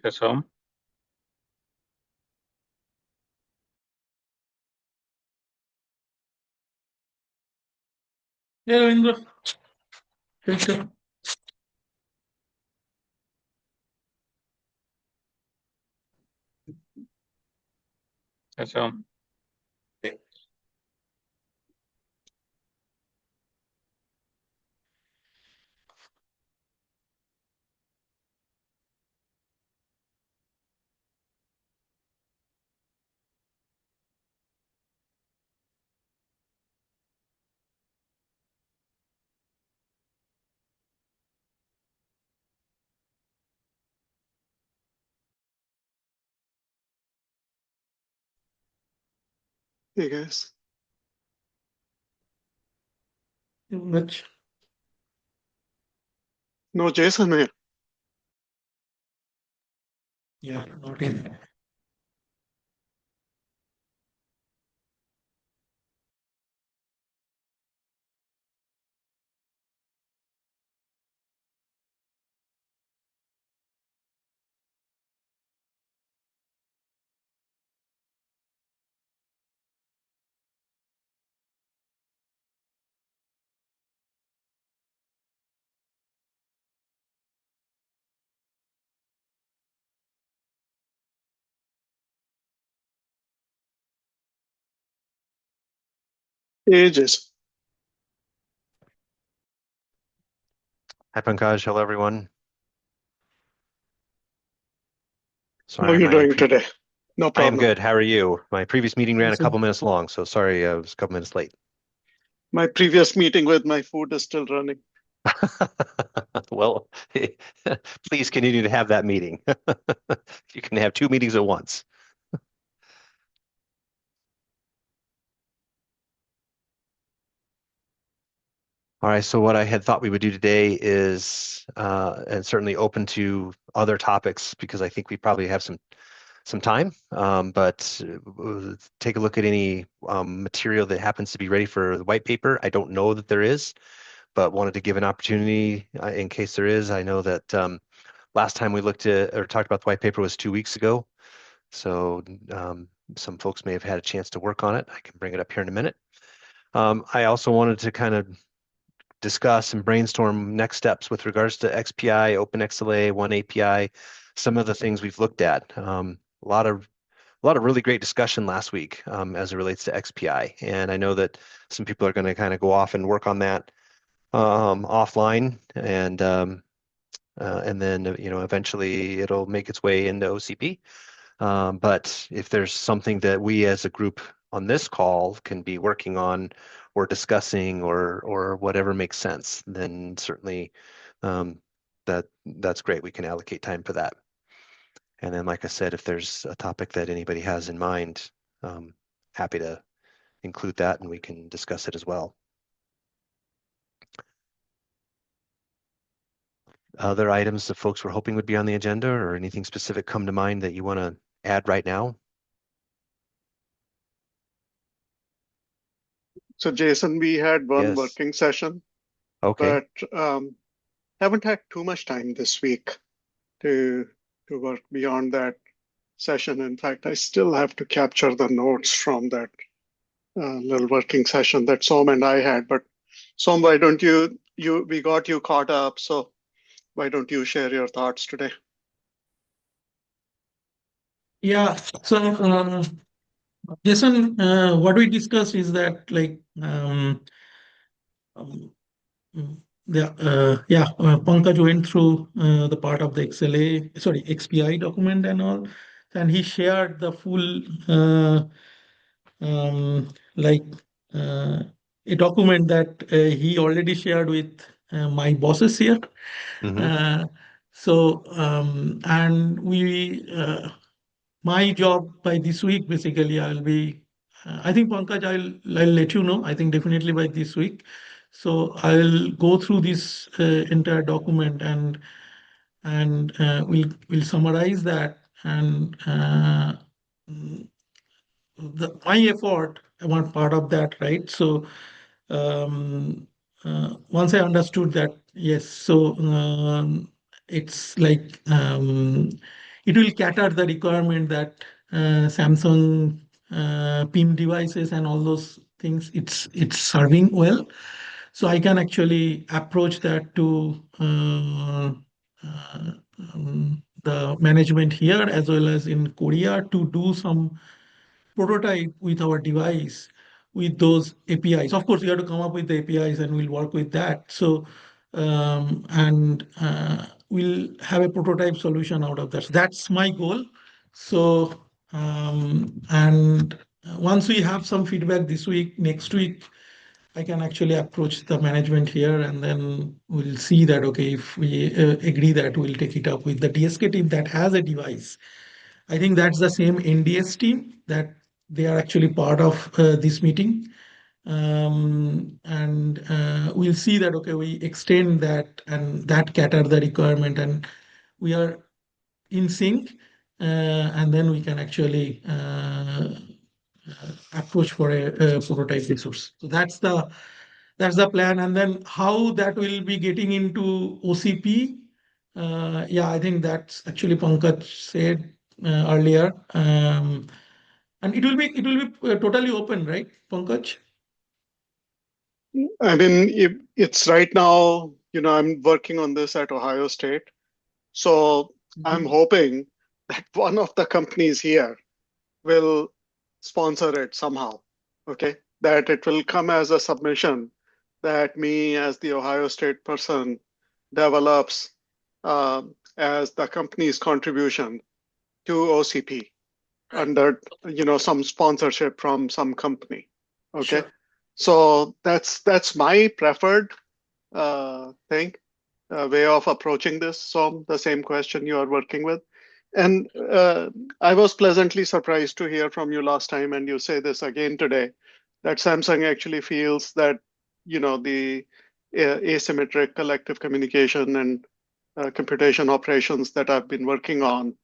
Hesam. Yeah, Indra. Take care. Hesam. Hey guys. Much. No Jason here. Yeah, not in. Hey Jason. Hi, Pankaj. Hello, everyone. How are you doing today? No I problem. am good. How are you? My previous meeting ran a So- couple minutes long, so sorry I was a couple minutes late. My previous meeting with my food is still running. Well, please continue to have that meeting. You can have two meetings at once. All right, so what I had thought we would do today is, and certainly open to other topics because I think we probably have some time, but take a look at any material that happens to be ready for the white paper. I don't know that there is, but wanted to give an opportunity in case there is. I know that last time we looked at or talked about the white paper was 2 weeks ago, so some folks may have had a chance to work on it. I can bring it up here in a minute. I also wanted to kind of discuss and brainstorm next steps with regards to XPI, OpenXLA, One API, some of the things we've looked at. A lot of really great discussion last week as it relates to XPI, and I know that some people are going to kind of go off and work on that offline, and then eventually it'll make its way into OCP. But if there's something that we as a group on this call can be working on or discussing or whatever makes sense, then certainly that's great. We can allocate time for that. And then, like I said, if there's a topic that anybody has in mind, happy to include that and we can discuss it as well. Other items that folks were hoping would be on the agenda or anything specific come to mind that you want to add right now? So Jason, we had one Yes. working session, Okay. but haven't had too much time this week to work beyond that session. In fact, I still have to capture the notes from that little working session that Som and I had. But Som, why don't we got you caught up, so why don't you share your thoughts today? Yeah. So, Jason, what we discussed is that um, Pankaj went through the part of the XPI document and all, and he shared the full um, like a document that he already shared with my bosses here. Mhm. And my job by this week, basically, I'll be, I think Pankaj, I'll let you know, I think definitely by this week. So I'll go through this entire document and we'll summarize that and my effort, one part of that, right? So once I understood that, yes, so it's like it will cater the requirement that Samsung PIM devices and all those things it's serving well. So I can actually approach that to the management here as well as in Korea to do some prototype with our device with those APIs. Of course, we have to come up with the APIs and we'll work with that. So, we'll have a prototype solution out of that. So that's my goal. So, and once we have some feedback this week, next week, I can actually approach the management here and then we'll see that, okay, if we agree that we'll take it up with the DSK team that has a device. I think that's the same NDS team that they are actually part of this meeting. And we'll see that, okay, we extend that and that cater the requirement and we are in sync. And then we can actually approach for a prototype resource. So that's the plan. And then how that will be getting into OCP. Yeah, I think that's actually Pankaj said earlier. And it will be totally open, right, Pankaj? I mean, it's right now, I'm working on this at Ohio State. So I'm Mhm. hoping that one of the companies here will sponsor it somehow. Okay. That it will come as a submission that me as the Ohio State person develops as the company's contribution to OCP Right. under some sponsorship from some company. Okay. Sure. So that's my preferred thing, way of approaching this. So the same question you are working with. And I was pleasantly surprised to hear from you last time, and you say this again today, that Samsung actually feels that the asymmetric collective communication and computation operations that I've been working on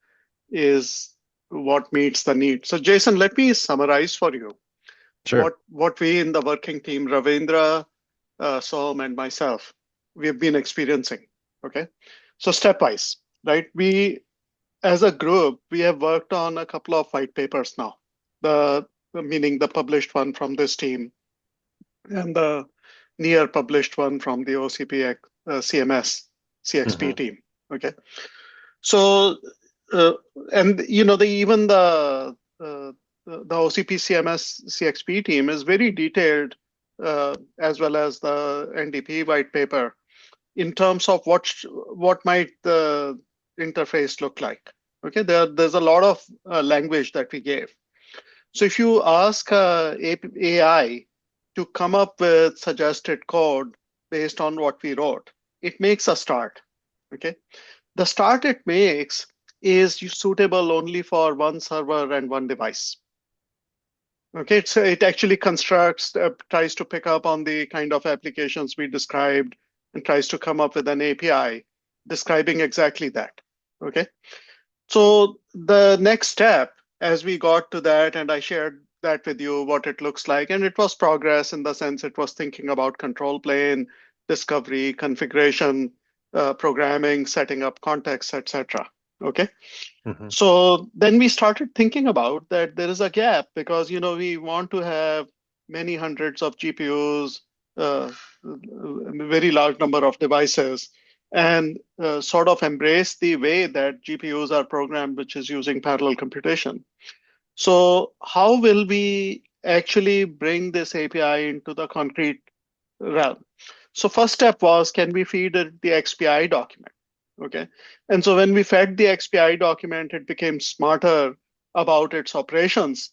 is what meets the need. So Jason, let me summarize for you Sure. what we in the working team, Ravindra, Som, and myself, we've been experiencing. Okay, so stepwise, right? We as a group, we have worked on a couple of white papers now. Meaning the published one from this team and the near published one from the OCP CMS CXP Hmm. team. Okay, so uh, and even the OCP CMS CXP team is very detailed, as well as the NDP white paper in terms of what might the interface look like. Okay, there's a lot of language that we gave. So if you ask AI to come up with suggested code based on what we wrote, it makes a start. Okay, the start it makes is suitable only for one server and one device. Okay, so it actually constructs, tries to pick up on the kind of applications we described and tries to come up with an API describing exactly that. Okay, so the next step, as we got to that, and I shared that with you, what it looks like, and it was progress in the sense it was thinking about control plane, discovery, configuration, programming, setting up contexts, etc. Okay. Hmm. So then we started thinking about that there is a gap because we want to have many hundreds of GPUs, a very large number of devices, and sort of embrace the way that GPUs are programmed, which is using parallel computation. So how will we actually bring this API into the concrete realm? So first step was, can we feed it the XPI document? Okay. And so when we fed the XPI document, it became smarter about its operations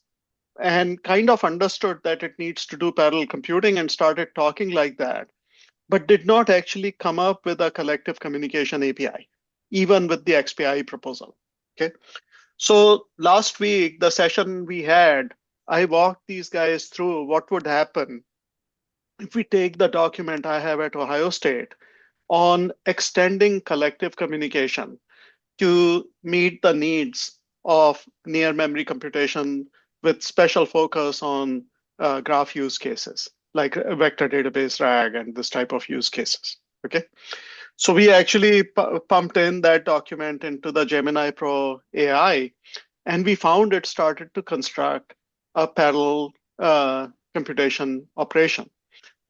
and kind of understood that it needs to do parallel computing and started talking like that, but did not actually come up with a collective communication API, even with the XPI proposal. Okay. So last week, the session we had, I walked these guys through what would happen if we take the document I have at Ohio State on extending collective communication to meet the needs of near memory computation with special focus on graph use cases like vector database RAG and this type of use cases. Okay. So we actually pumped in that document into the Gemini Pro AI, and we found it started to construct a parallel computation operation.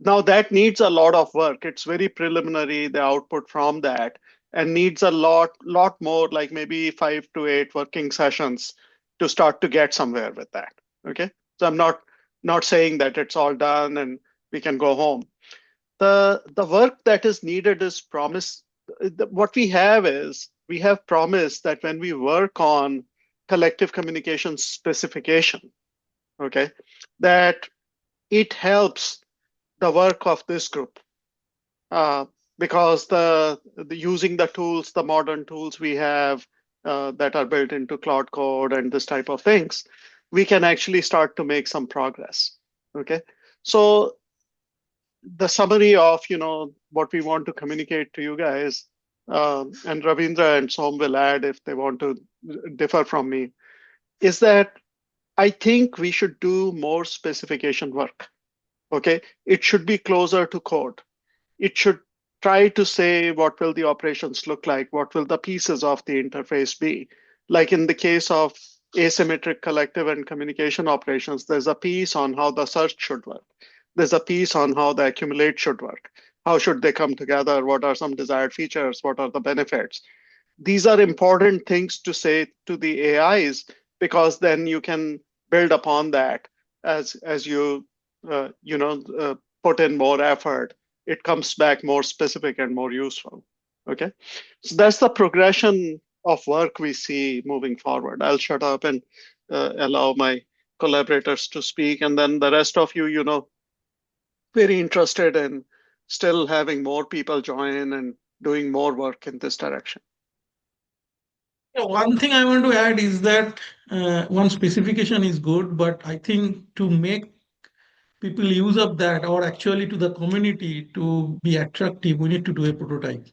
Now that needs a lot of work. It's very preliminary, the output from that, and needs a lot more, like maybe 5 to 8 working sessions to start to get somewhere with that. Okay, so I'm not saying that it's all done and we can go home. The work that is needed is promise. What we have is we have promised that when we work on collective communication specification, okay, that it helps the work of this group, uh, because the using the tools, the modern tools we have that are built into Cloud Code and this type of things, we can actually start to make some progress. Okay, so the summary of what we want to communicate to you guys, and Ravindra and Som will add if they want to differ from me, is that I think we should do more specification work. Okay, it should be closer to code. It should try to say what will the operations look like, what will the pieces of the interface be. Like in the case of asymmetric collective and communication operations, there's a piece on how the search should work. There's a piece on how the accumulate should work. How should they come together? What are some desired features? What are the benefits? These are important things to say to the AIs, because then you can build upon that as you put in more effort. It comes back more specific and more useful. Okay, so that's the progression of work we see moving forward. I'll shut up and allow my collaborators to speak, and then the rest of very interested in still having more people join and doing more work in this direction. Yeah, one thing I want to add is that one specification is good, but I think to make people use of that, or actually to the community to be attractive, we need to do a prototype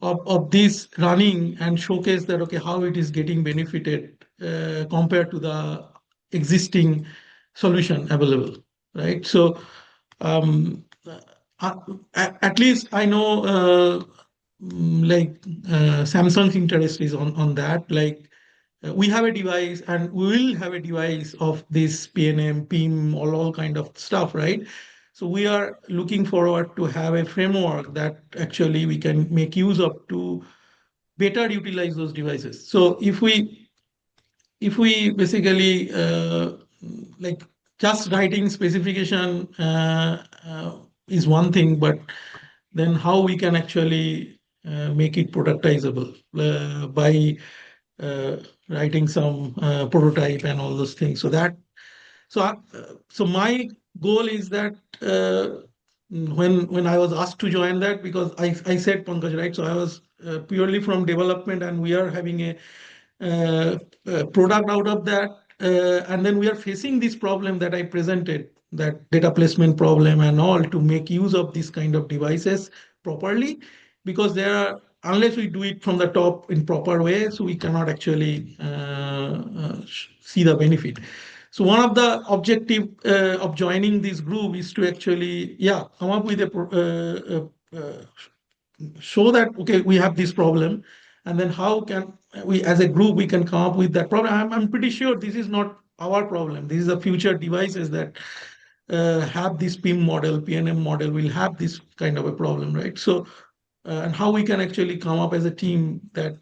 of this running and showcase that, okay, how it is getting benefited compared to the existing solution available, right? So uh, at least I know like Samsung's interest is on that. Like we have a device and we will have a device of this PNM, PIM, all kind of stuff, right? So we are looking forward to have a framework that actually we can make use of to better utilize those devices. So if we basically like just writing specification is one thing, but then how we can actually make it productizable by uh, writing some prototype and all those things. So my goal is that when I was asked to join that, because I said Pankaj, right? So I was purely from development, and we are having a product out of that, and then we are facing this problem that I presented, that data placement problem and all, to make use of these kind of devices properly, because there are, unless we do it from the top in proper way, so we cannot actually see the benefit. So one of the objective of joining this group is to actually, yeah, come up with a show that, okay, we have this problem, and then how can we, as a group, we can come up with that problem. I'm pretty sure this is not our problem. This is the future devices that have this PIM model, PNM model will have this kind of a problem, right? So and how we can actually come up as a team that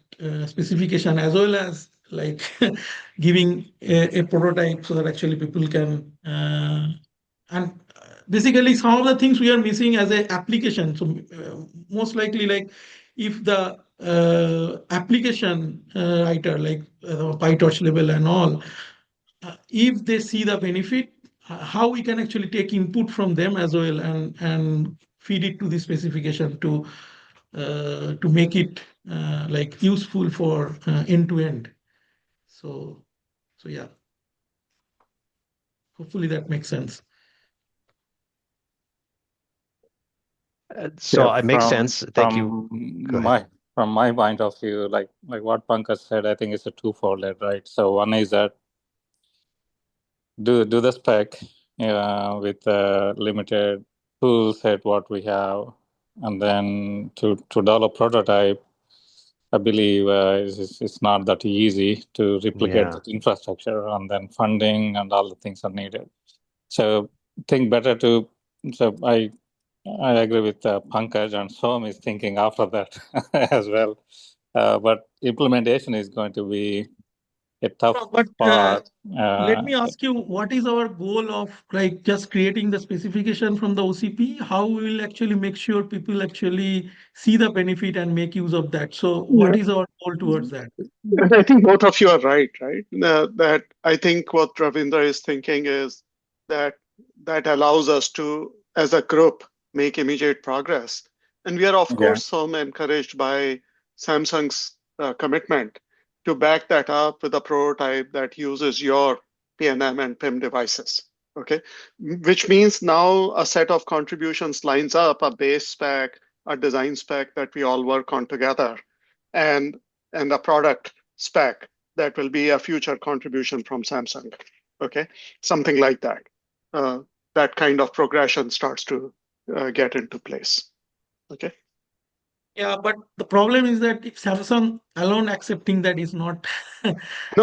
specification, as well as like giving a prototype, so that actually people can and basically some of the things we are missing as a application. So most likely, like if the application writer, like PyTorch level and all, if they see the benefit, how we can actually take input from them as well, and feed it to the specification to make it like useful for end to end. So yeah, hopefully that makes sense. So Yeah, it makes sense. Thank you. Go ahead. From my point of view, like what Pankaj said, I think it's a twofold, right? So one is that do the spec with the limited tool set what we have, and then to develop prototype, I believe it's not that easy to replicate that infrastructure, and then funding and all the things are needed. So think better to. So I agree with Pankaj, and Som is thinking after that as well. But implementation is going to be a tough But part. let me ask you, what is our goal of like just creating the specification from the OCP? How we will actually make sure people actually see the benefit and make use of that? So Yeah. what is our goal towards that? And I think both of you are right? That I think what Ravindra is thinking is that that allows us to, as a group, make immediate progress. And we are, of course, some encouraged by Samsung's commitment to back that up with a prototype that uses your PNM and PIM devices. Okay, which means now a set of contributions lines up, a base spec, a design spec that we all work on together, and a product spec that will be a future contribution from Samsung. Okay, something like that. That kind of progression starts to get into place. Okay. Yeah, but the problem is that if Samsung alone accepting that is not. No,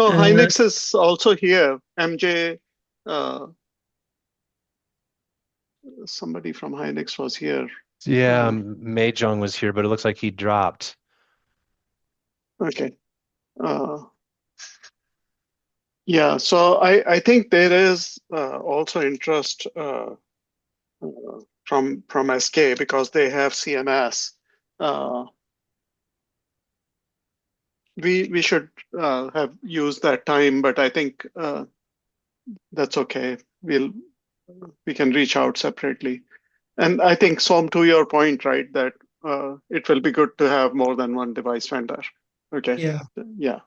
Hynix is also here. MJ, somebody from Hynix was here. Yeah, Mei Jung was here, but it looks like he dropped. Okay. Yeah, so I think there is also interest from SK because they have CMS. We should have used that time, but I think that's okay. We can reach out separately. And I think, Som, to your point, right, that it will be good to have more than one device vendor. Okay. Yeah. Yeah.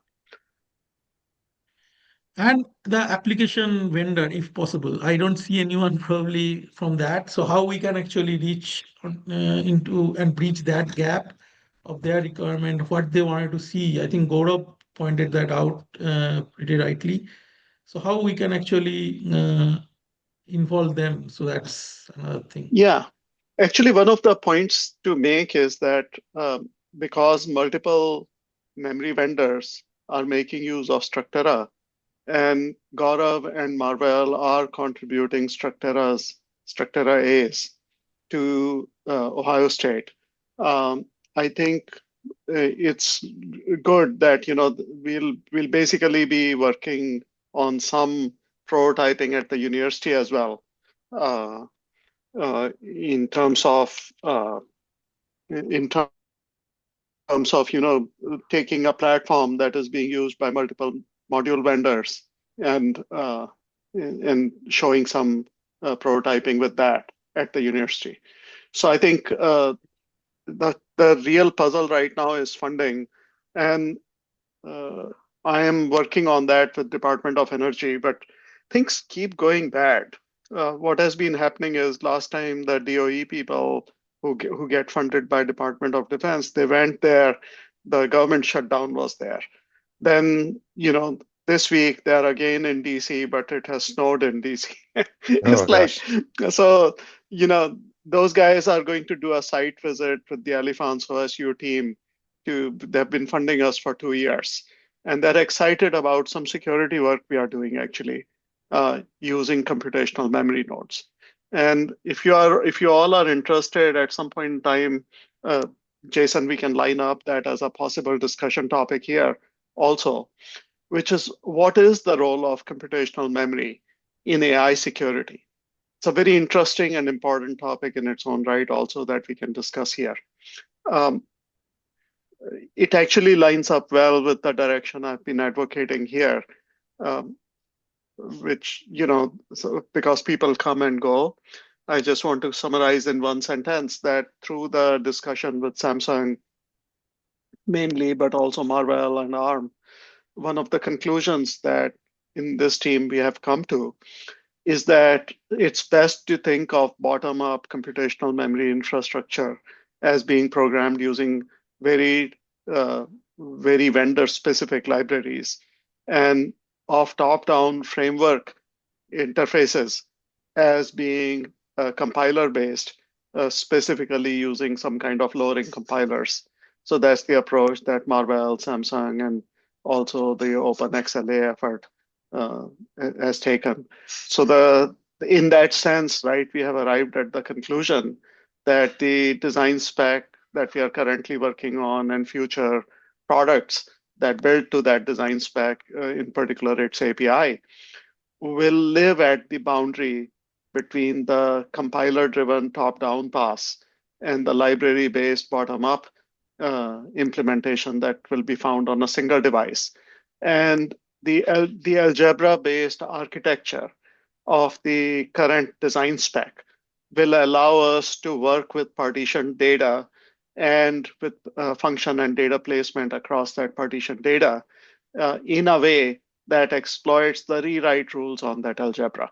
And the application vendor, if possible. I don't see anyone probably from that. So how we can actually reach into and bridge that gap of their requirement, what they wanted to see. I think Gaurav pointed that out pretty rightly. So how we can actually involve them. So that's another thing. Yeah. Actually, one of the points to make is that because multiple memory vendors are making use of Structura, and Gaurav and Marvell are contributing Structura A's to Ohio State. I think it's good that we'll basically be working on some prototyping at the university as well, in terms of taking a platform that is being used by multiple module vendors and showing some prototyping with that at the university. So I think the real puzzle right now is funding, and I am working on that with Department of Energy, but things keep going bad. What has been happening is last time the DOE people who get funded by Department of Defense, they went there, the government shutdown was there. Then, this week they're again in DC, but it has snowed in DC. It's like, so, those guys are going to do a site visit with the Elephants OSU team. They've been funding us for 2 years, and they're excited about some security work we are doing actually, using computational memory nodes. And if you all are interested at some point in time, Jason, we can line up that as a possible discussion topic here also, which is what is the role of computational memory in AI security? It's a very interesting and important topic in its own right also that we can discuss here. It actually lines up well with the direction I've been advocating here, which, because people come and go, I just want to summarize in one sentence that through the discussion with Samsung mainly, but also Marvell and ARM, one of the conclusions that in this team we have come to is that it's best to think of bottom-up computational memory infrastructure as being programmed using very vendor-specific libraries, and of top-down framework interfaces as being compiler-based specifically using some kind of lowering compilers. So that's the approach that Marvell, Samsung, and also the OpenXLA effort has taken. So in that sense, right, we have arrived at the conclusion that the design spec that we are currently working on and future products that build to that design spec, in particular its API, will live at the boundary between the compiler-driven top-down pass and the library-based bottom-up implementation that will be found on a single device. And the algebra-based architecture of the current design spec will allow us to work with partitioned data and with function and data placement across that partitioned data in a way that exploits the rewrite rules on that algebra.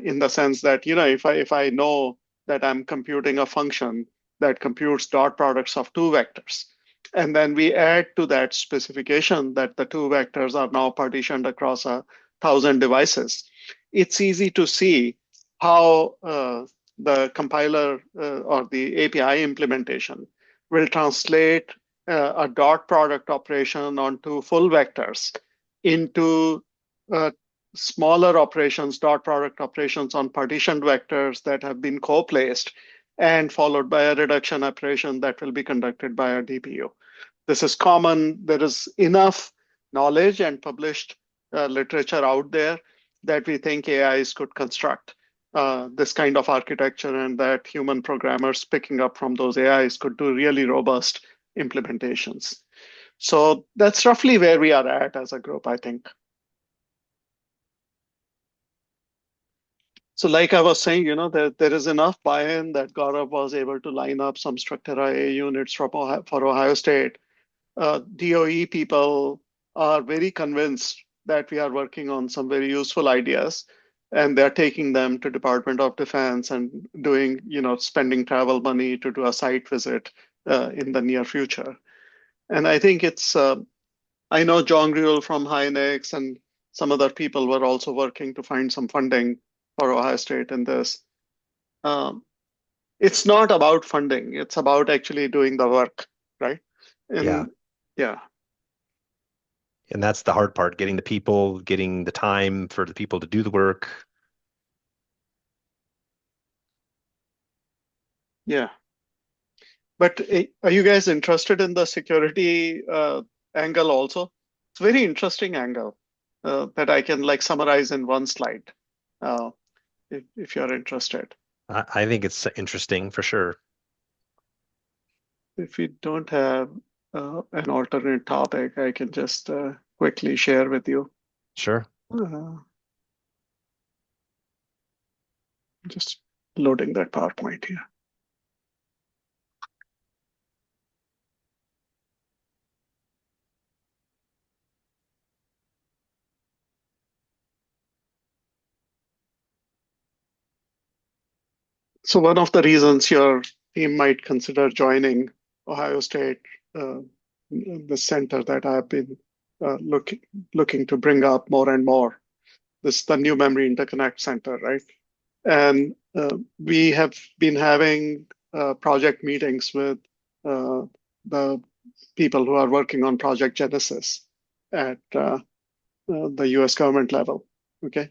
In the sense that, if I know that I'm computing a function that computes dot products of two vectors, and then we add to that specification that the two vectors are now partitioned across 1,000 devices, it's easy to see how the compiler or the API implementation will translate a dot product operation onto full vectors into smaller operations, dot product operations on partitioned vectors that have been co-placed, and followed by a reduction operation that will be conducted by a DPU. This is common. There is enough knowledge and published literature out there that we think AIs could construct this kind of architecture, and that human programmers picking up from those AIs could do really robust implementations. So that's roughly where we are at as a group, I think. So like I was saying, there is enough buy-in that Gaurav was able to line up some Structura A units for Ohio State. DOE people are very convinced that we are working on some very useful ideas, and they're taking them to Department of Defense and doing, spending travel money to do a site visit in the near future. And I think I know John Gruel from Hynix and some other people were also working to find some funding for Ohio State in this. It's not about funding. It's about actually doing the work, right? And yeah. And that's the hard part, getting the people, getting the time for the people to do the work. Yeah. But are you guys interested in the security angle also? It's a very interesting angle that I can summarize in one slide if you're interested. I think it's interesting for sure. If we don't have an alternate topic, I can just quickly share with you. Sure. Just loading that PowerPoint here. So one of the reasons your team might consider joining Ohio State, the center that I've been looking to bring up more and more, this is the New Memory Interconnect Center, right? And we have been having project meetings with the people who are working on Project Genesis at the US government level, okay?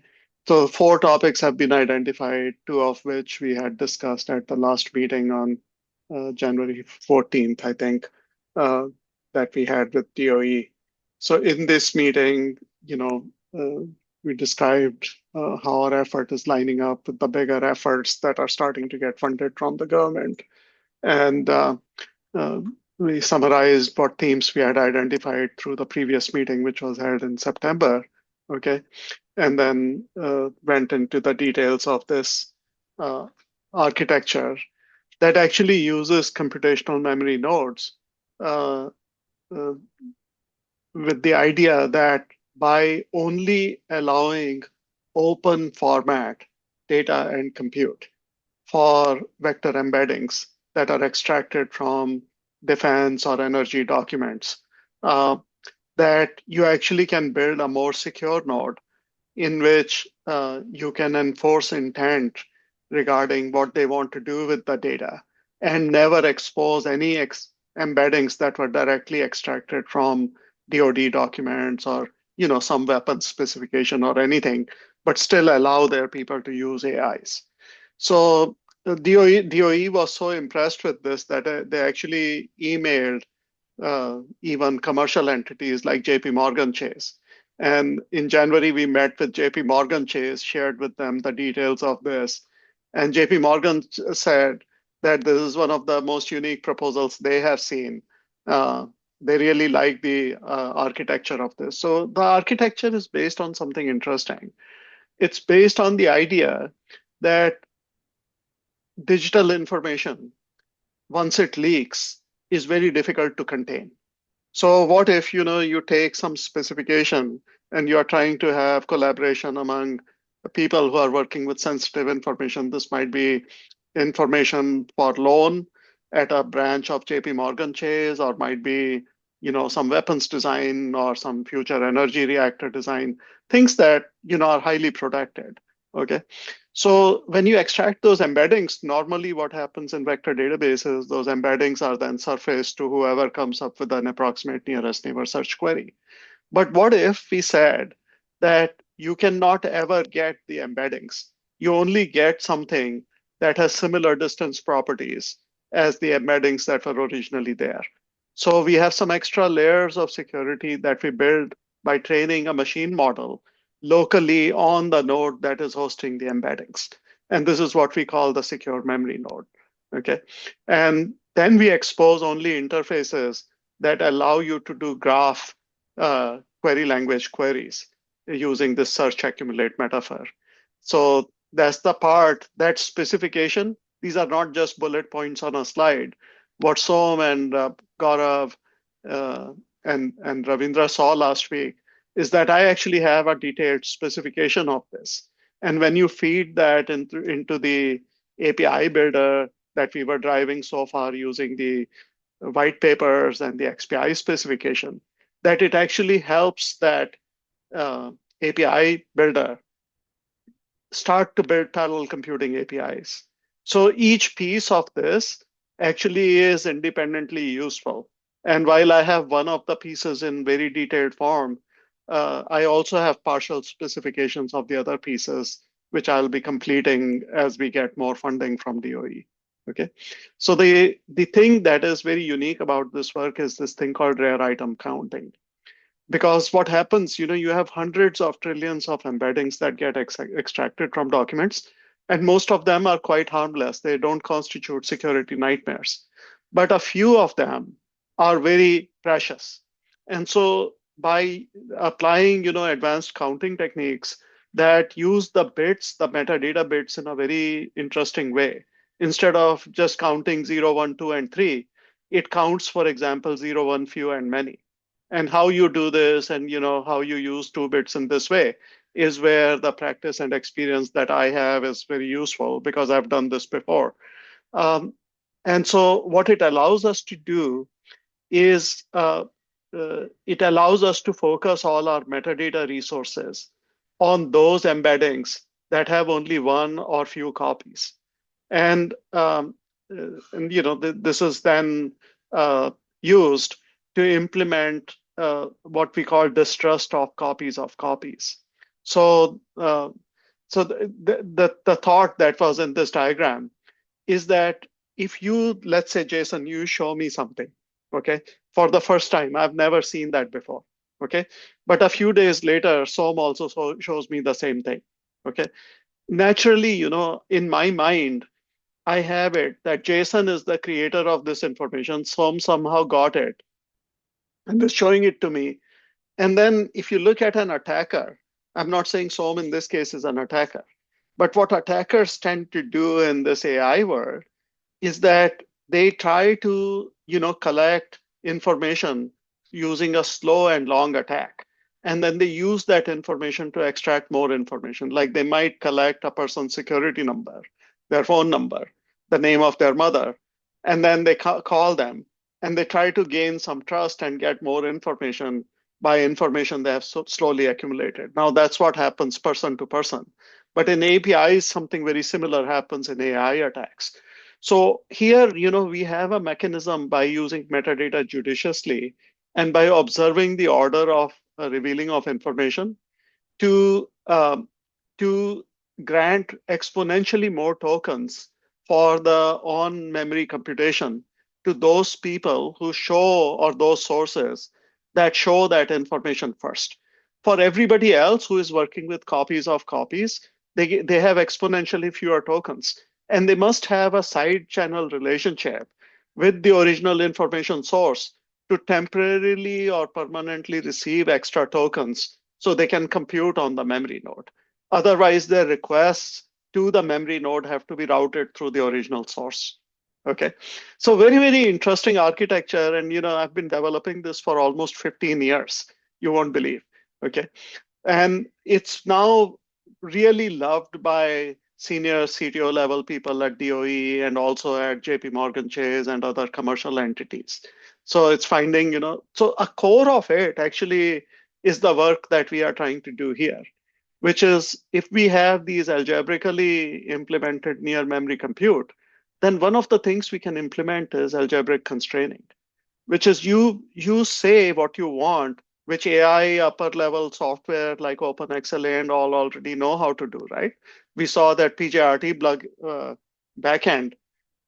So 4 topics have been identified, 2 of which we had discussed at the last meeting on January 14th, I think, that we had with DOE. So in this meeting, we described how our effort is lining up with the bigger efforts that are starting to get funded from the government. And we summarized what themes we had identified through the previous meeting, which was held in September, okay? And then went into the details of this architecture that actually uses computational memory nodes with the idea that by only allowing open format data and compute for vector embeddings that are extracted from defense or energy documents, that you actually can build a more secure node in which you can enforce intent regarding what they want to do with the data and never expose any embeddings that were directly extracted from DoD documents or some weapons specification or anything, but still allow their people to use AIs. So the DOE was so impressed with this that they actually emailed even commercial entities like JP Morgan Chase. And in January, we met with JP Morgan Chase, shared with them the details of this. And JP Morgan said that this is one of the most unique proposals they have seen. They really like the architecture of this. So the architecture is based on something interesting. It's based on the idea that digital information, once it leaks, is very difficult to contain. So what if you take some specification and you are trying to have collaboration among people who are working with sensitive information? This might be information for loan at a branch of JP Morgan Chase, or might be some weapons design or some future energy reactor design, things that are highly protected. Okay. So when you extract those embeddings, normally what happens in vector databases, those embeddings are then surfaced to whoever comes up with an approximate nearest neighbor search query. But what if we said that you cannot ever get the embeddings? You only get something that has similar distance properties as the embeddings that were originally there. So we have some extra layers of security that we build by training a machine model locally on the node that is hosting the embeddings. And this is what we call the secure memory node. Okay. And then we expose only interfaces that allow you to do graph query language queries using this search accumulate metaphor. So that's the part, that specification. These are not just bullet points on a slide. What Som and Gaurav and Ravindra saw last week is that I actually have a detailed specification of this. And when you feed that into the API builder that we were driving so far using the white papers and the XPI specification, that it actually helps that API builder start to build parallel computing APIs. So each piece of this actually is independently useful. And while I have one of the pieces in very detailed form, I also have partial specifications of the other pieces, which I'll be completing as we get more funding from DOE. Okay, so the thing that is very unique about this work is this thing called rare item counting. Because what happens, you have hundreds of trillions of embeddings that get extracted from documents, and most of them are quite harmless. They don't constitute security nightmares. But a few of them are very precious. And so by applying, advanced counting techniques that use the bits, the metadata bits in a very interesting way, instead of just counting 0, 1, 2, and 3, it counts, for example, 0, 1, few, and many. And how you do this and how you use 2 bits in this way is where the practice and experience that I have is very useful, because I've done this before. And so what it allows us to do is it allows us to focus all our metadata resources on those embeddings that have only one or few copies. And this is then used to implement what we call distrust of copies of copies. So, the thought that was in this diagram is that if you, let's say, Jason, you show me something, okay, for the first time, I've never seen that before, okay, but a few days later, Som also shows me the same thing, okay. Naturally, in my mind, I have it that Jason is the creator of this information. Som somehow got it and is showing it to me. And then if you look at an attacker, I'm not saying Som in this case is an attacker, but what attackers tend to do in this AI world is that they try to, collect information using a slow and long attack. And then they use that information to extract more information. Like they might collect a person's security number, their phone number, the name of their mother, and then they call them and they try to gain some trust and get more information by information they have slowly accumulated. Now that's what happens person to person. But in APIs, something very similar happens in AI attacks. So here, we have a mechanism by using metadata judiciously and by observing the order of revealing of information to to grant exponentially more tokens for the on-memory computation to those people who show, or those sources that show that information first. For everybody else who is working with copies of copies, they have exponentially fewer tokens. And they must have a side channel relationship with the original information source to temporarily or permanently receive extra tokens so they can compute on the memory node. Otherwise, their requests to the memory node have to be routed through the original source. Okay, so very, very interesting architecture. And I've been developing this for almost 15 years. You won't believe. Okay, and it's now really loved by senior CTO level people at DOE and also at JP Morgan Chase and other commercial entities. So it's finding, so a core of it actually is the work that we are trying to do here, which is if we have these algebraically implemented near memory compute, then one of the things we can implement is algebraic constraining, which is you say what you want, which AI upper level software like OpenXLA and all already know how to do, right? We saw that PJRT backend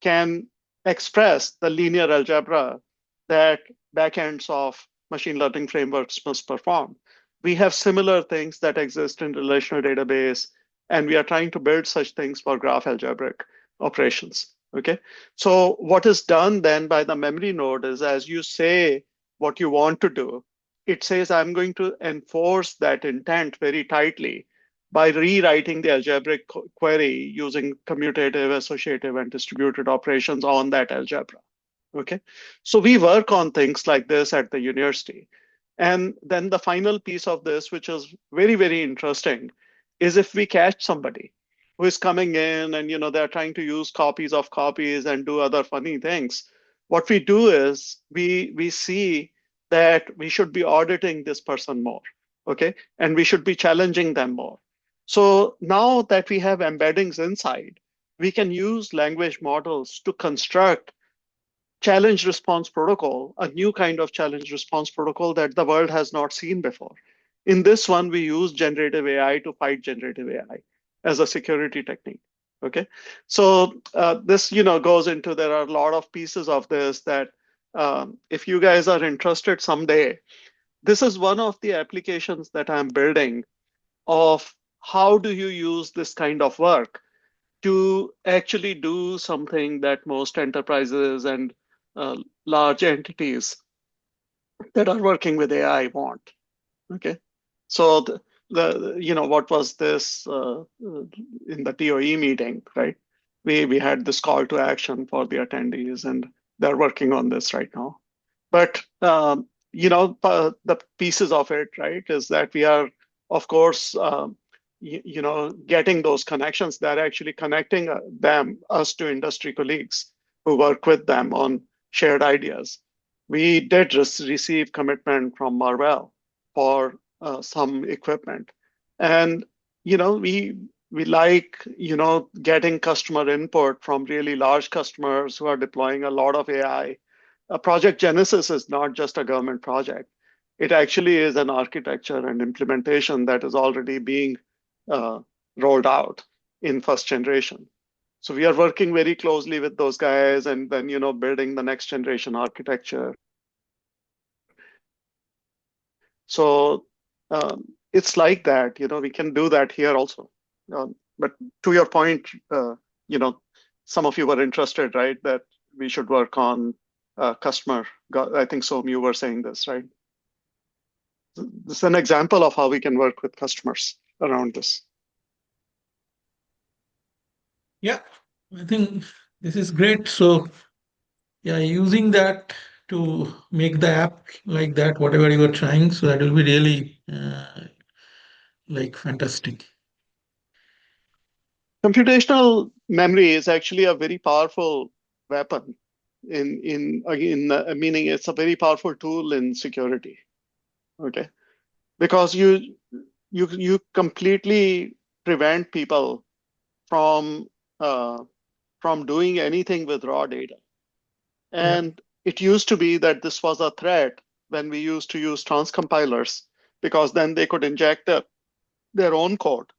can express the linear algebra that backends of machine learning frameworks must perform. We have similar things that exist in relational database, and we are trying to build such things for graph algebraic operations. Okay, so what is done then by the memory node is as you say what you want to do, it says I'm going to enforce that intent very tightly by rewriting the algebraic query using commutative, associative, and distributed operations on that algebra. Okay, so we work on things like this at the university. And then the final piece of this, which is very, very interesting, is if we catch somebody who is coming in and they're trying to use copies of copies and do other funny things, what we do is we see that we should be auditing this person more, okay? And we should be challenging them more. So now that we have embeddings inside, we can use language models to construct challenge response protocol, a new kind of challenge response protocol that the world has not seen before. In this one, we use generative AI to fight generative AI as a security technique. Okay, so this goes into, there are a lot of pieces of this that if you guys are interested someday, this is one of the applications that I'm building of how do you use this kind of work to actually do something that most enterprises and large entities that are working with AI want. Okay, so what was this in the DOE meeting, right? We had this call to action for the attendees, and they're working on this right now. But the pieces of it, right, is that we are, of course, getting those connections. They're actually connecting us to industry colleagues who work with them on shared ideas. We did receive commitment from Marvell for some equipment, and we like getting customer input from really large customers who are deploying a lot of AI. Project Genesis is not just a government project. It actually is an architecture and implementation that is already being rolled out in first generation. So we are working very closely with those guys, and then building the next generation architecture. So it's like that. We can do that here also. But to your point, some of you were interested, right, that we should work on customer. I think so. You were saying this, right? This is an example of how we can work with customers around this. Yeah, I think this is great. So yeah, using that to make the app like that, whatever you are trying, so that will be really like fantastic. Computational memory is actually a very powerful weapon meaning it's a very powerful tool in security. Okay, because you completely prevent people from doing anything with raw data. And it used to be that this was a threat when we used to use transcompilers, because then they could inject their own code.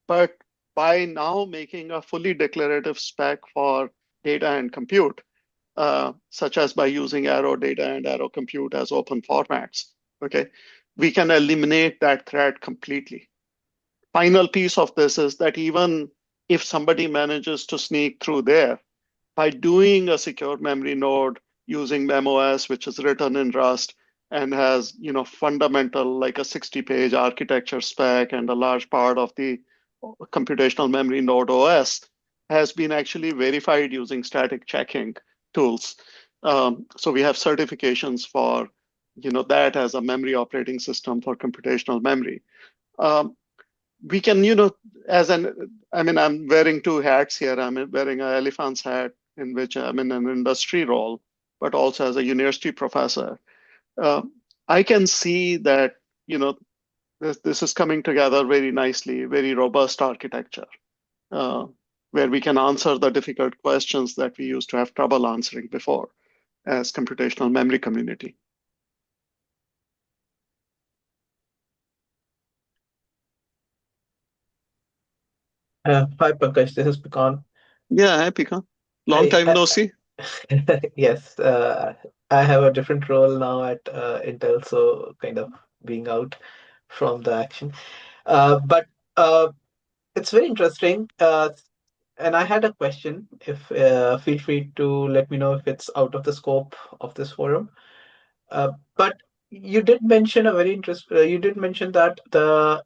But by now making a fully declarative spec for data and compute, such as by using Arrow Data and Arrow Compute as open formats, okay, we can eliminate that threat completely. Final piece of this is that even if somebody manages to sneak through there, by doing a secure memory node using MemOS, which is written in Rust and has fundamental, like a 60-page architecture spec and a large part of the computational memory node OS, has been actually verified using static checking tools. So we have certifications for that as a memory operating system for computational memory. We can, I'm wearing two hats here. I'm wearing an elephant's hat, in which I'm in an industry role, but also as a university professor. I can see that, this is coming together very nicely, very robust architecture, where we can answer the difficult questions that we used to have trouble answering before as computational memory community. Hi, Pankaj. This is Pekan. Yeah, hi, Pika. Long time no see. Yes, I have a different role now at Intel, so kind of being out from the action. But it's very interesting. And I had a question. If feel free to let me know if it's out of the scope of this forum. But you did mention a very you did mention that the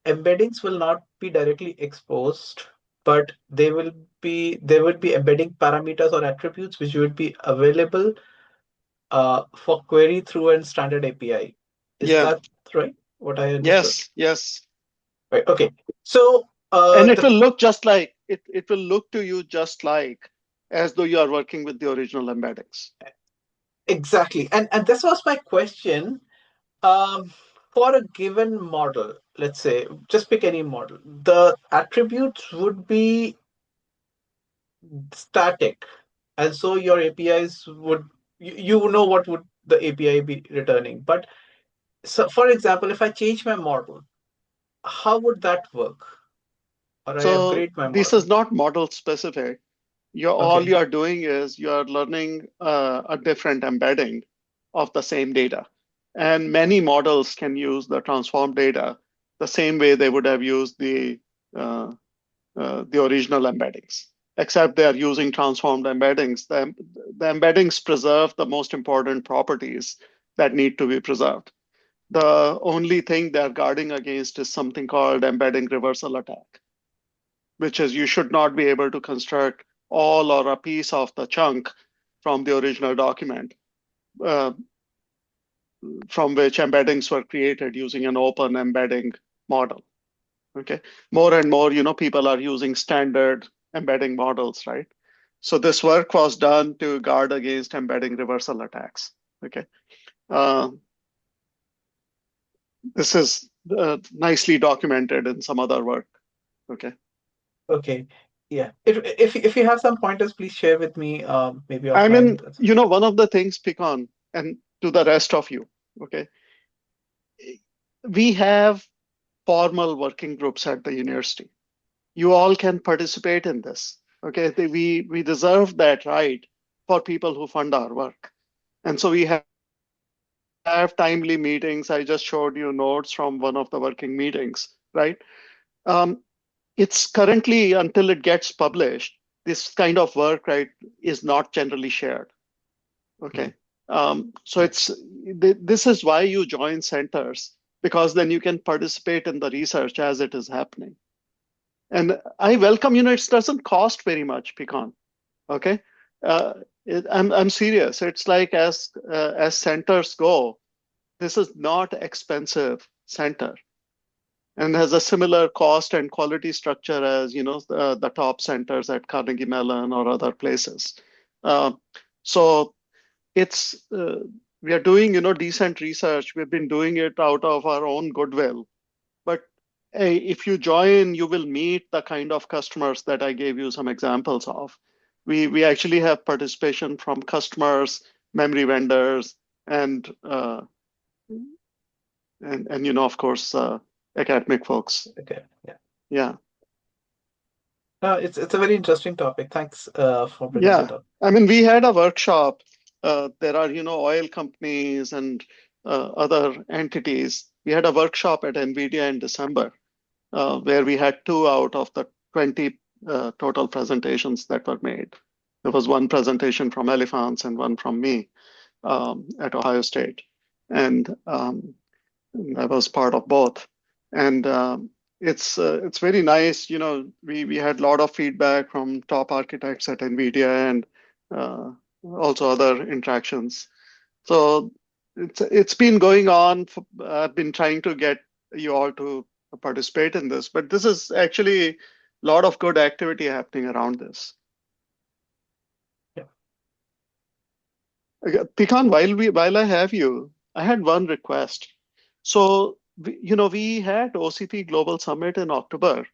embeddings will not be directly exposed, but there would be embedding parameters or attributes which would be available for query through a standard API. Is that right? What I understood? Yes. Right. Okay. So and it will look just like it will look to you just like as though you are working with the original embeddings. Exactly. And this was my question. For a given model, let's say, just pick any model, the attributes would be static. And so your APIs would, you know what would the API be returning. But so, for example, if I change my model, how would that work? Or I So upgrade my this model? is not model specific. All you are doing is you are learning a different embedding of the same data. And many models can use the transformed data the same way they would have used the original embeddings, except they are using transformed embeddings. The embeddings preserve the most important properties that need to be preserved. The only thing they're guarding against is something called embedding reversal attack, which is you should not be able to construct all or a piece of the chunk from the original document from which embeddings were created using an open embedding model. Okay, more and more, people are using standard embedding models, right? So this work was done to guard against embedding reversal attacks. Okay, this is nicely documented in some other work. Okay. Okay. Yeah. If you have some pointers, please share with me. Maybe I offline. mean, one of the things, Pecan, and to the rest of you, okay, we have formal working groups at the university. You all can participate in this. Okay, we reserve that right for people who fund our work, and so we have timely meetings. I just showed you notes from one of the working meetings, right? It's currently, until it gets published, this kind of work, right, is not generally shared. Okay. So this is why you join centers, because then you can participate in the research as it is happening. And I welcome, it doesn't cost very much, Pecan. Okay. I'm serious. It's like as centers go, this is not expensive center and has a similar cost and quality structure as the top centers at Carnegie Mellon or other places. So it's we are doing decent research. We've been doing it out of our own goodwill, but if you join, you will meet the kind of customers that I gave you some examples of. We actually have participation from customers, memory vendors, and of course, academic folks. Okay. Yeah. Yeah. It's a very interesting topic. Thanks for bringing Yeah. that up. I mean, we had a workshop. There are, oil companies and other entities. We had a workshop at NVIDIA in December where we had 2 out of the 20 total presentations that were made. There was one presentation from Elephants and one from me at Ohio State. And I was part of both. And it's very nice. We had a lot of feedback from top architects at NVIDIA and also other interactions. So it's been going on. I've been trying to get you all to participate in this, but this is actually a lot of good activity happening around this. Yeah. Pikan, while I have you, I had one request. So we had OCP Global Summit in October,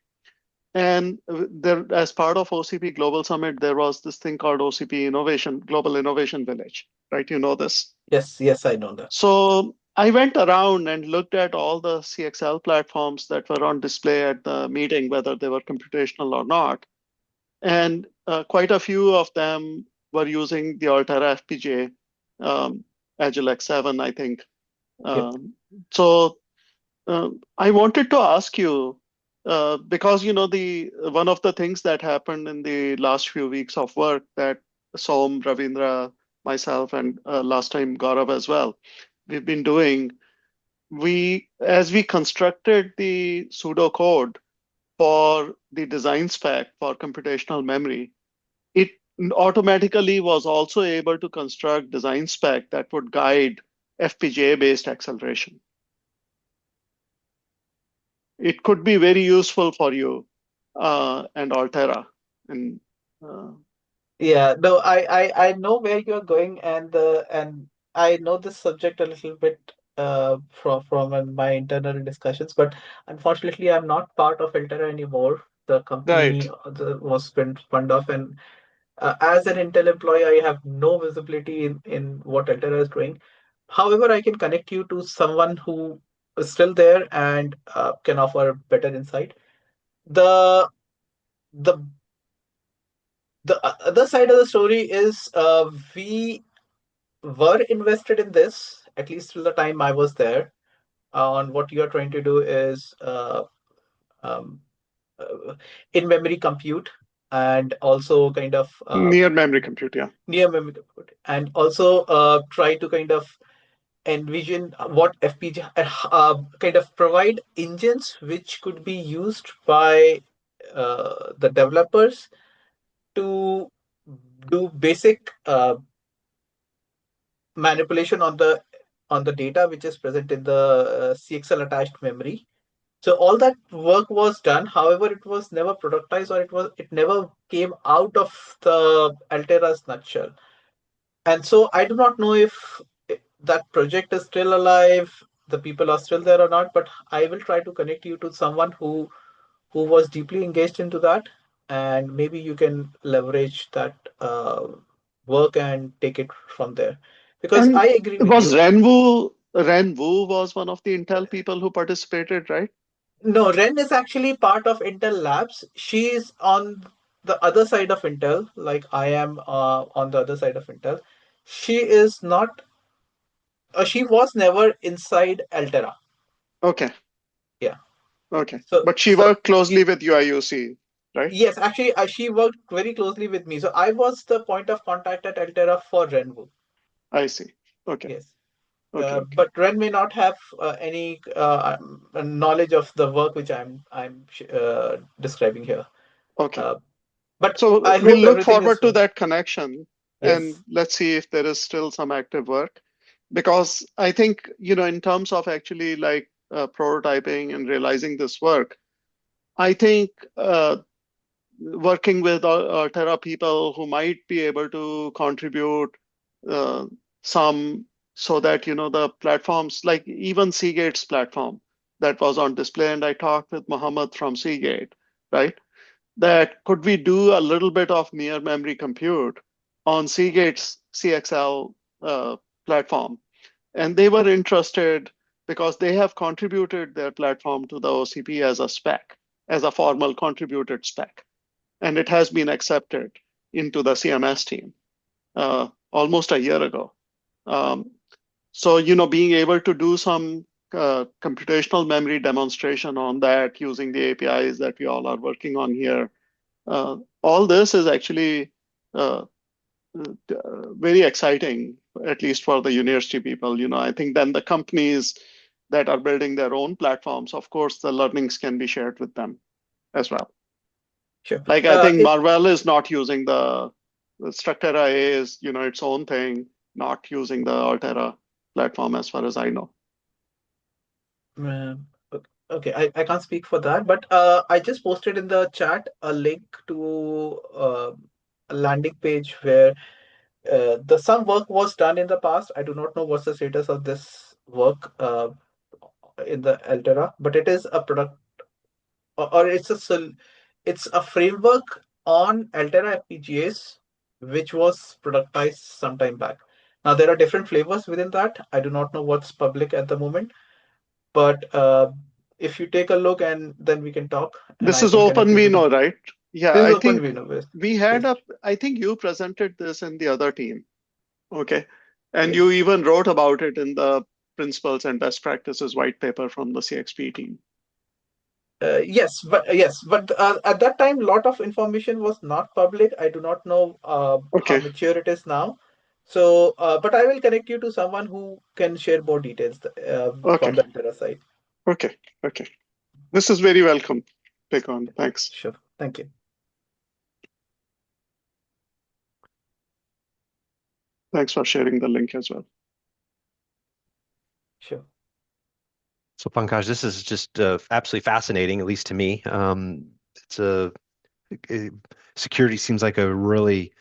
and there, as part of OCP Global Summit, there was this thing called OCP Global Innovation Village, right? You know this? Yes, I know that. So I went around and looked at all the CXL platforms that were on display at the meeting, whether they were computational or not. And quite a few of them were using the Altera FPGA, Agile X7, I think. Yep. So I wanted to ask you, because one of the things that happened in the last few weeks of work that Som, Ravindra, myself, and last time Gaurav as well, we've been doing, as we constructed the pseudocode for the design spec for computational memory, it automatically was also able to construct design spec that would guide FPGA-based acceleration. It could be very useful for you and Altera. And Yeah, no, I know where you're going, and I know this subject a little bit from my internal discussions, but unfortunately, I'm not part of Altera anymore. The right. company was spun off, and as an Intel employee, I have no visibility in what Altera is doing. However, I can connect you to someone who is still there and can offer better insight. The the the other side of the story is we were invested in this, at least till the time I was there. On what you are trying to do is um, in-memory compute, and also kind of Near memory compute, yeah. near memory compute, and also try to kind of envision what FPGA kind of provide engines which could be used by the developers to do basic manipulation on the data which is present in the CXL attached memory. So all that work was done. However, it was never productized, or it never came out of the Altera's nutshell. And so I do not know if that project is still alive, the people are still there or not, but I will try to connect you to someone who was deeply engaged into that, and maybe you can leverage that work and take it from there. Because And I agree with was you. Ren Wu was one of the Intel people who participated, right? No, Ren is actually part of Intel Labs. She is on the other side of Intel, like I am on the other side of Intel. She is not, she was never inside Altera. Okay. Yeah. Okay. So, But she so worked closely with UIUC, right? yes, actually, she worked very closely with me. So I was the point of contact at Altera for Renwu. I see. Okay. Yes. Okay. But Ren may not have any knowledge of the work which I'm describing here. Okay. But So I we'll hope look everything is forward to fine. that connection, and Yes. let's see if there is still some active work. Because I think, in terms of actually like prototyping and realizing this work, I think working with Altera people who might be able to contribute some, so that, the platforms like even Seagate's platform, that was on display, and I talked with Mohammed from Seagate, right? That could we do a little bit of near memory compute on Seagate's CXL platform? And they were interested because they have contributed their platform to the OCP as a spec, as a formal contributed spec. And it has been accepted into the CMS team almost a year ago. So, being able to do some computational memory demonstration on that using the APIs that we all are working on here, all this is actually very exciting, at least for the university people. I think then the companies that are building their own platforms, of course, the learnings can be shared with them as well. Sure. Like I think Marvell is not using the Structera A is, its own thing, not using the Altera platform as far as I know. Okay, I can't speak for that, but I just posted in the chat a link to a landing page where some work was done in the past. I do not know what's the status of this work in the Altera, but it is a product or it's a framework on Altera FPGAs which was productized some time back. Now there are different flavors within that. I do not know what's public at the moment, but if you take a look and then we can talk. And This I is can connect you to OpenVINO, right? Yeah, this is I think OpenVINO. we had I think you presented this in the other team. Okay. And Yes. you even wrote about it in the principles and best practices white paper from the CXP team. Yes, but at that time, a lot of information was not public. I do not know how mature it is now. So, but I will connect you to someone who can share more details from the Altera side. Okay. This is very welcome. Take on. Thanks. Sure. Thank you. Thanks for sharing the link as well. Sure. So Pankaj, this is just absolutely fascinating, at least to me. Security seems like a really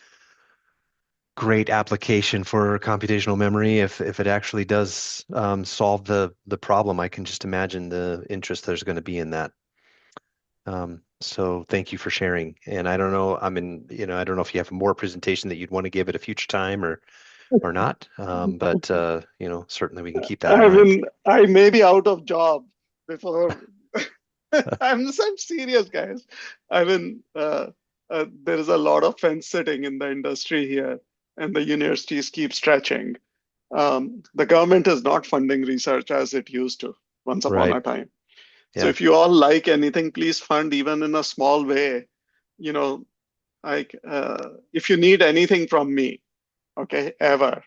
great application for computational memory. If it actually does solve the problem, I can just imagine the interest there's going to be in that. So thank you for sharing. And I don't know, I don't know if you have more presentation that you'd want to give at a future time or not. But certainly we can keep that in mind. I may be out of job before. I'm serious, guys. There is a lot of fence sitting in the industry here, and the universities keep stretching. The government is not funding research as it used to once upon a time. So if you all like anything, please fund even in a small way. If you need anything from me, okay, ever,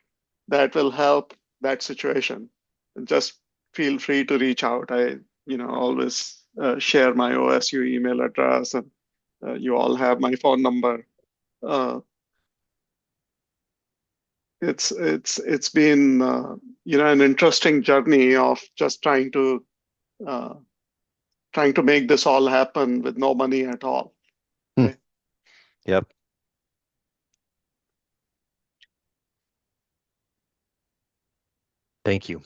that will help that situation, just feel free to reach out. I always share my OSU email address, and you all have my phone number. It's been an interesting journey of just trying to make this all happen with no money at all. Okay? Yep. Thank you.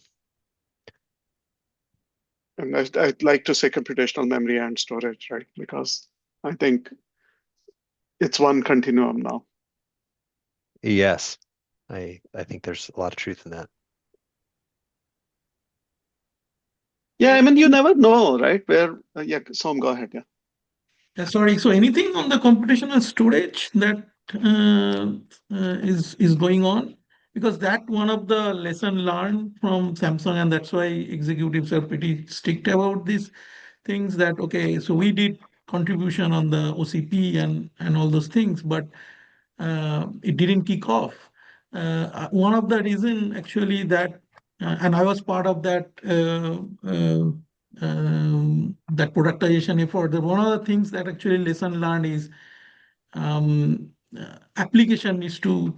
And I'd like to say computational memory and storage, right? Because I think it's one continuum now. Yes, I think there's a lot of truth in that. Yeah, you never know, right? Where, Som, go ahead. Yeah. Sorry. So anything on the computational storage that is going on? Because that one of the lesson learned from Samsung, and that's why executives are pretty strict about these things. That okay, so we did contribution on the OCP and all those things, but it didn't kick off. One of the reason actually that, and I was part of that that productization effort. One of the things that actually lesson learned is application needs to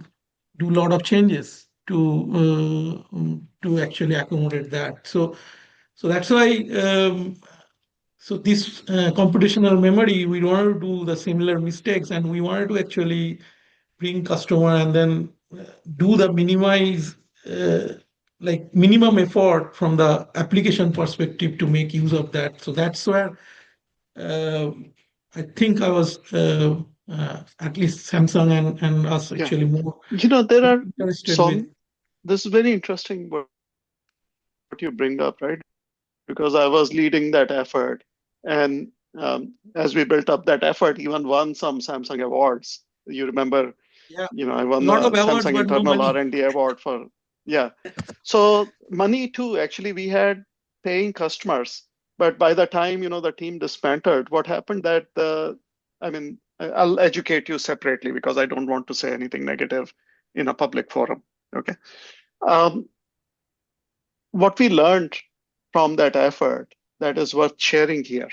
do a lot of changes to actually accommodate that. So that's why. So this computational memory, we don't want to do the similar mistakes, and we wanted to actually bring customer and then do the minimize like minimum effort from the application perspective to make use of that. So that's where I think I was at least Samsung and us Yeah. actually more There are interested with. some, this is very interesting what you bring up, right? Because I was leading that effort. And as we built up that effort, even won some Samsung awards. You remember, Yeah, I a won lot the of awards, Samsung but no Internal money. R&D award for, yeah. So money too, actually, we had paying customers. But by the time, the team disbanded, what happened that I'll educate you separately because I don't want to say anything negative in a public forum. Okay. Um, what we learned from that effort that is worth sharing here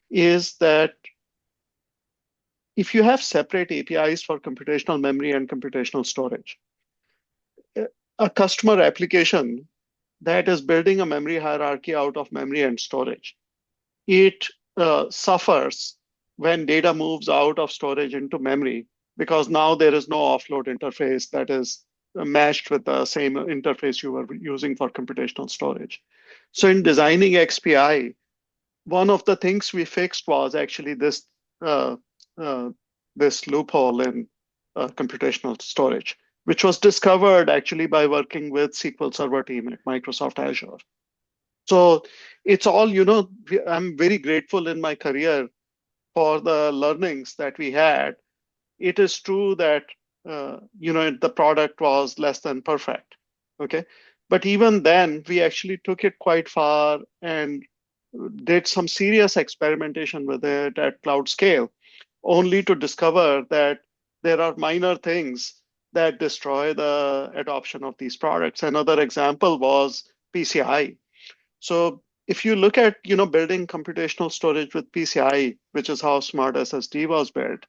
is that if you have separate APIs for computational memory and computational storage, a customer application that is building a memory hierarchy out of memory and storage, it suffers when data moves out of storage into memory because now there is no offload interface that is matched with the same interface you were using for computational storage. So in designing XPI, one of the things we fixed was actually uh, uh, this loophole in computational storage, which was discovered actually by working with SQL Server team at Microsoft Azure. So it's all, I'm very grateful in my career for the learnings that we had. It is true that, the product was less than perfect. Okay. But even then, we actually took it quite far and did some serious experimentation with it at cloud scale, only to discover that there are minor things that destroy the adoption of these products. Another example was PCI. So if you look at, building computational storage with PCI, which is how Smart SSD was built,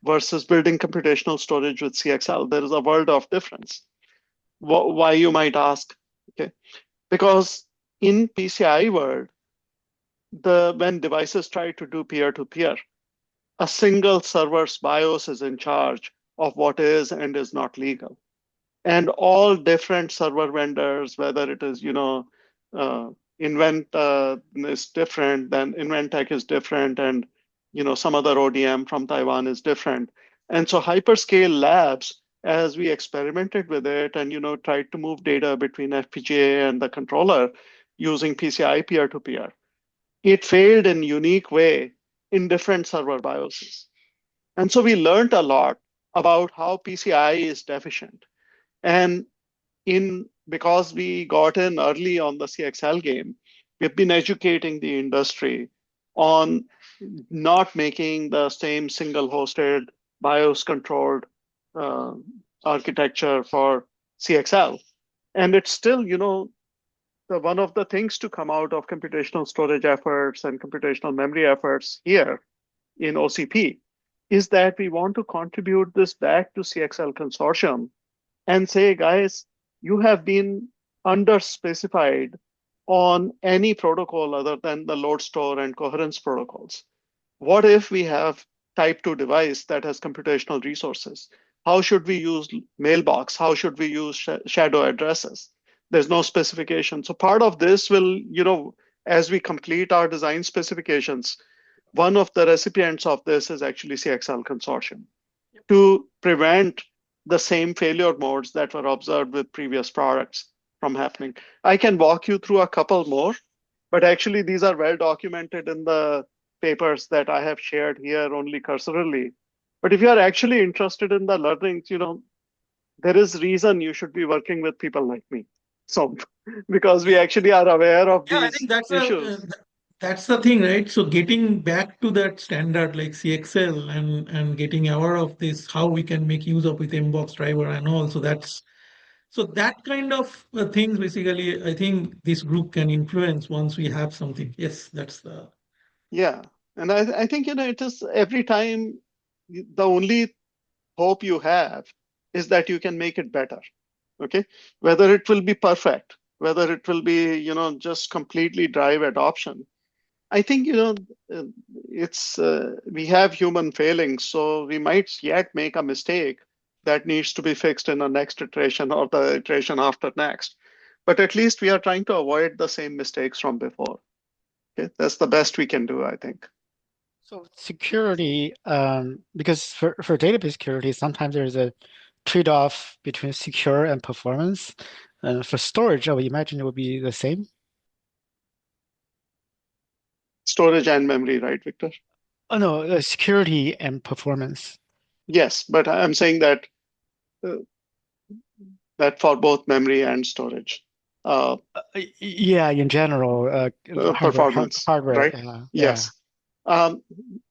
versus building computational storage with CXL, there is a world of difference. Why, you might ask? Okay, because in PCI world, when devices try to do peer-to-peer, a single server's BIOS is in charge of what is and is not legal. And all different server vendors, whether it is, Invent is different, then Inventec is different, and some other ODM from Taiwan is different. And so hyperscale labs, as we experimented with it and tried to move data between FPGA and the controller using PCI peer-to-peer, it failed in unique way in different server BIOSes. And so we learned a lot about how PCI is deficient. And because we got in early on the CXL game, we've been educating the industry on not making the same single hosted BIOS controlled architecture for CXL. And it's still, one of the things to come out of computational storage efforts and computational memory efforts here in OCP is that we want to contribute this back to CXL consortium and say, guys, you have been under-specified on any protocol other than the load store and coherence protocols. What if we have type 2 device that has computational resources? How should we use mailbox? How should we use shadow addresses? There's no specification. So part of this will, as we complete our design specifications, one of the recipients of this is actually CXL Consortium to prevent the same failure modes that were observed with previous products from happening. I can walk you through a couple more, but actually these are well documented in the papers that I have shared here only cursorily. But if you are actually interested in the learnings, there is reason you should be working with people like me. So, because we actually are aware of Yeah, I these think issues. that's the thing, right? So getting back to that standard like CXL and getting aware of this, how we can make use of with Mbox driver and all. So that kind of things basically, I think this group can influence once we have something. Yes, that's the. Yeah. And I think, it is every time the only hope you have is that you can make it better. Okay. Whether it will be perfect, whether it will be, just completely drive adoption. I think, uh, we have human failings, so we might yet make a mistake that needs to be fixed in the next iteration or the iteration after next. but at least we are trying to avoid the same mistakes from before. Okay, that's the best we can do, I think. So security, because for database security, sometimes there's a trade-off between secure and performance. For storage, I would imagine it would be the same. Storage and memory, right, Victor? Oh no, security and performance. Yes, but I'm saying that that for both memory and storage. Yeah, in general, Performance, hardware. right? Yeah. Yes.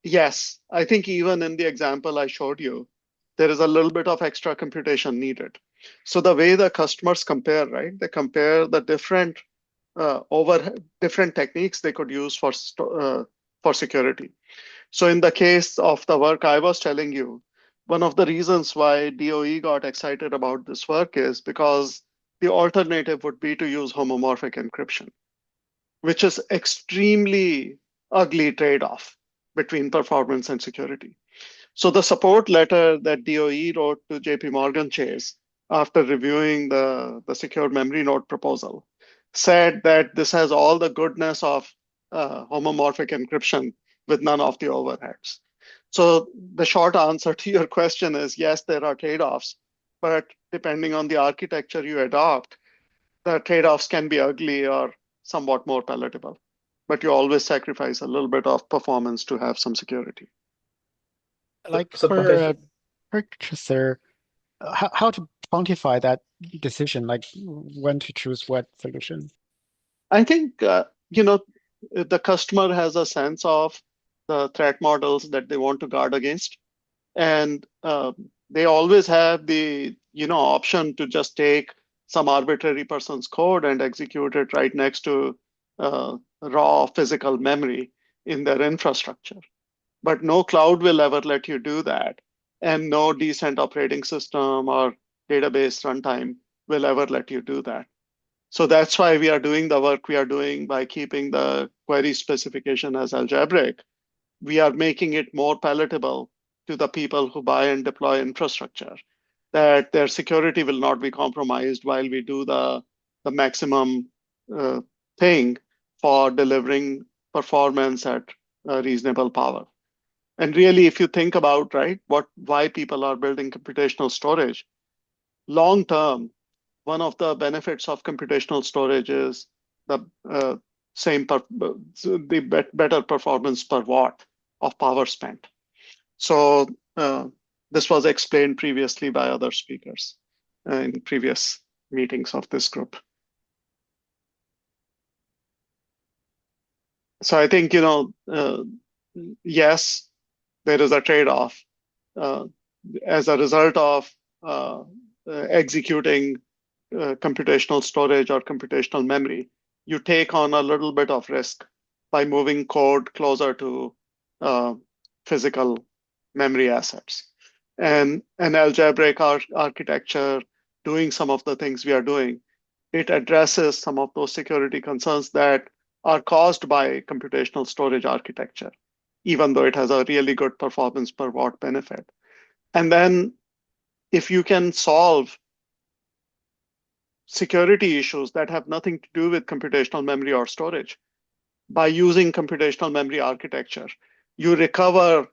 Yes, I think even in the example I showed you, there is a little bit of extra computation needed. So the way the customers compare, right? They compare the different different techniques they could use for security. So in the case of the work I was telling you, one of the reasons why DOE got excited about this work is because the alternative would be to use homomorphic encryption, which is extremely ugly trade-off between performance and security. So the support letter that DOE wrote to JP Morgan Chase after reviewing the secure memory node proposal said that this has all the goodness of homomorphic encryption with none of the overheads. So the short answer to your question is yes, there are trade-offs, but depending on the architecture you adopt, the trade-offs can be ugly or somewhat more palatable. But you always sacrifice a little bit of performance to have some security. Like So for a Pankaj, purchaser, how to quantify that decision, like when to choose what solution? I think the customer has a sense of the threat models that they want to guard against, and they always have the option to just take some arbitrary person's code and execute it right next to raw physical memory in their infrastructure. But no cloud will ever let you do that, and no decent operating system or database runtime will ever let you do that. So that's why we are doing the work we are doing by keeping the query specification as algebraic. We are making it more palatable to the people who buy and deploy infrastructure, that their security will not be compromised while we do the maximum thing for delivering performance at reasonable power. And really, if you think about why people are building computational storage, long term, one of the benefits of computational storage is the better performance per watt of power spent. So this was explained previously by other speakers in previous meetings of this group. So I think, yes, there is a trade-off. As a result of executing computational storage or computational memory, you take on a little bit of risk by moving code closer to physical memory assets. And an algebraic architecture doing some of the things we are doing, it addresses some of those security concerns that are caused by computational storage architecture, even though it has a really good performance per watt benefit. And then if you can solve security issues that have nothing to do with computational memory or storage, by using computational memory architecture, you recover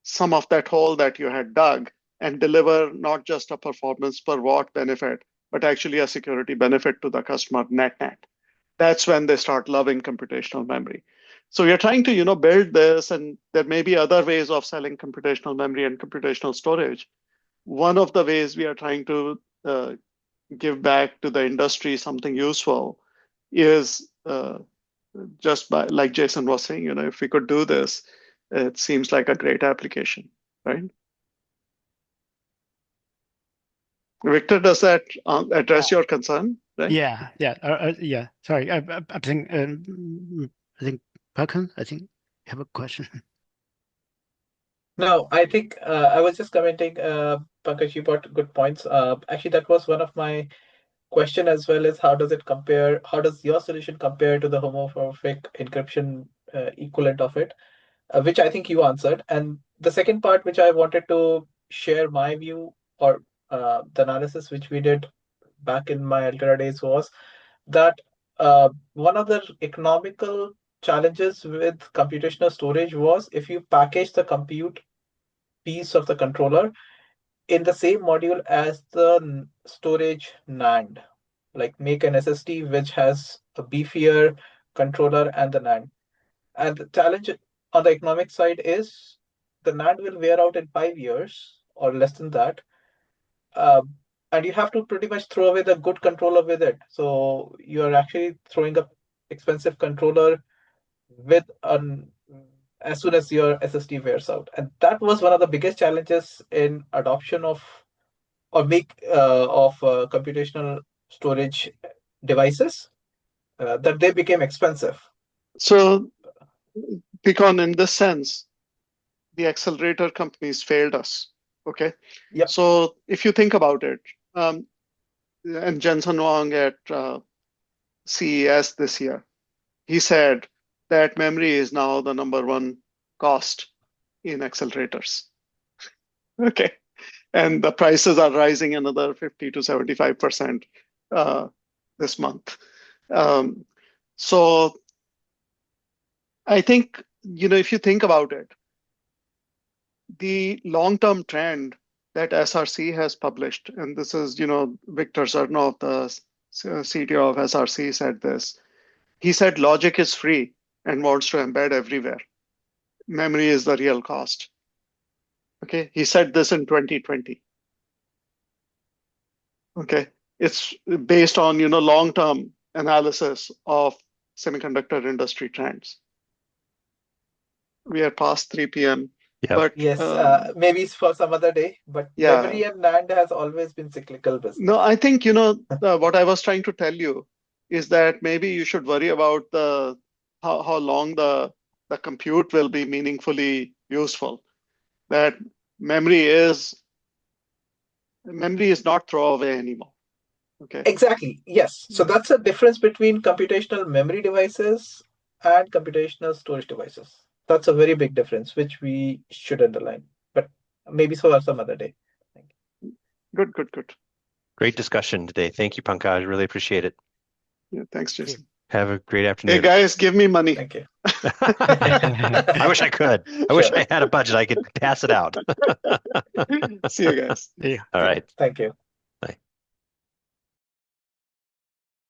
some of that hole that you had dug and deliver not just a performance per watt benefit, but actually a security benefit to the customer net. That's when they start loving computational memory. So we are trying to build this, and there may be other ways of selling computational memory and computational storage. One of the ways we are trying to give back to the industry something useful is just by, like Jason was saying, if we could do this, it seems like a great application, right? Victor, does that address your concern? Right? Yeah. Sorry, I think Pakan, I think you have a question. No, I think I was just commenting, Pankaj, you brought good points. Actually, that was one of my question as well, is how does your solution compare to the homomorphic encryption equivalent of it, which I think you answered. And the second part, which I wanted to share my view or the analysis which we did back in my Altera days was that one of the economical challenges with computational storage was if you package the compute piece of the controller in the same module as the storage NAND, like make an SSD which has a beefier controller and the NAND. And the challenge on the economic side is the NAND will wear out in 5 years or less than that. And you have to pretty much throw away the good controller with it. So you're actually throwing a expensive controller with as soon as your SSD wears out. And that was one of the biggest challenges in adoption of computational storage devices, that they became expensive. So, Picon, in this sense, the accelerator companies failed us. Okay. Yep. So if you think about it, and Jensen Huang at CES this year, he said that memory is now the number one cost in accelerators. Okay. And the prices are rising another 50 to 75% this month. So I think, if you think about it, the long-term trend that SRC has published, and this is, Victor Zernov, the CTO of SRC, said this. He said logic is free and wants to embed everywhere. Memory is the real cost. Okay, he said this in 2020. Okay, it's based on, long-term analysis of semiconductor industry trends. We are past 3 p.m. Yep. But yes, maybe it's for some other day, but yeah. memory and NAND has always been cyclical business. No, I think, what I was trying to tell you is that maybe you should worry about how long the compute will be meaningfully useful. That memory is not throwaway anymore. Okay. Exactly. Yes. So that's a difference between computational memory devices and computational storage devices. That's a very big difference, which we should underline, but maybe for some other day. Thank you. Good. Great discussion today. Thank you, Pankaj. Really appreciate it. Yeah, thanks, Jason. Have a great afternoon. Hey, guys, give me money. Thank you. I wish I could. I wish I had a budget. I could pass it out. See you guys. Yeah. All right. Thank you.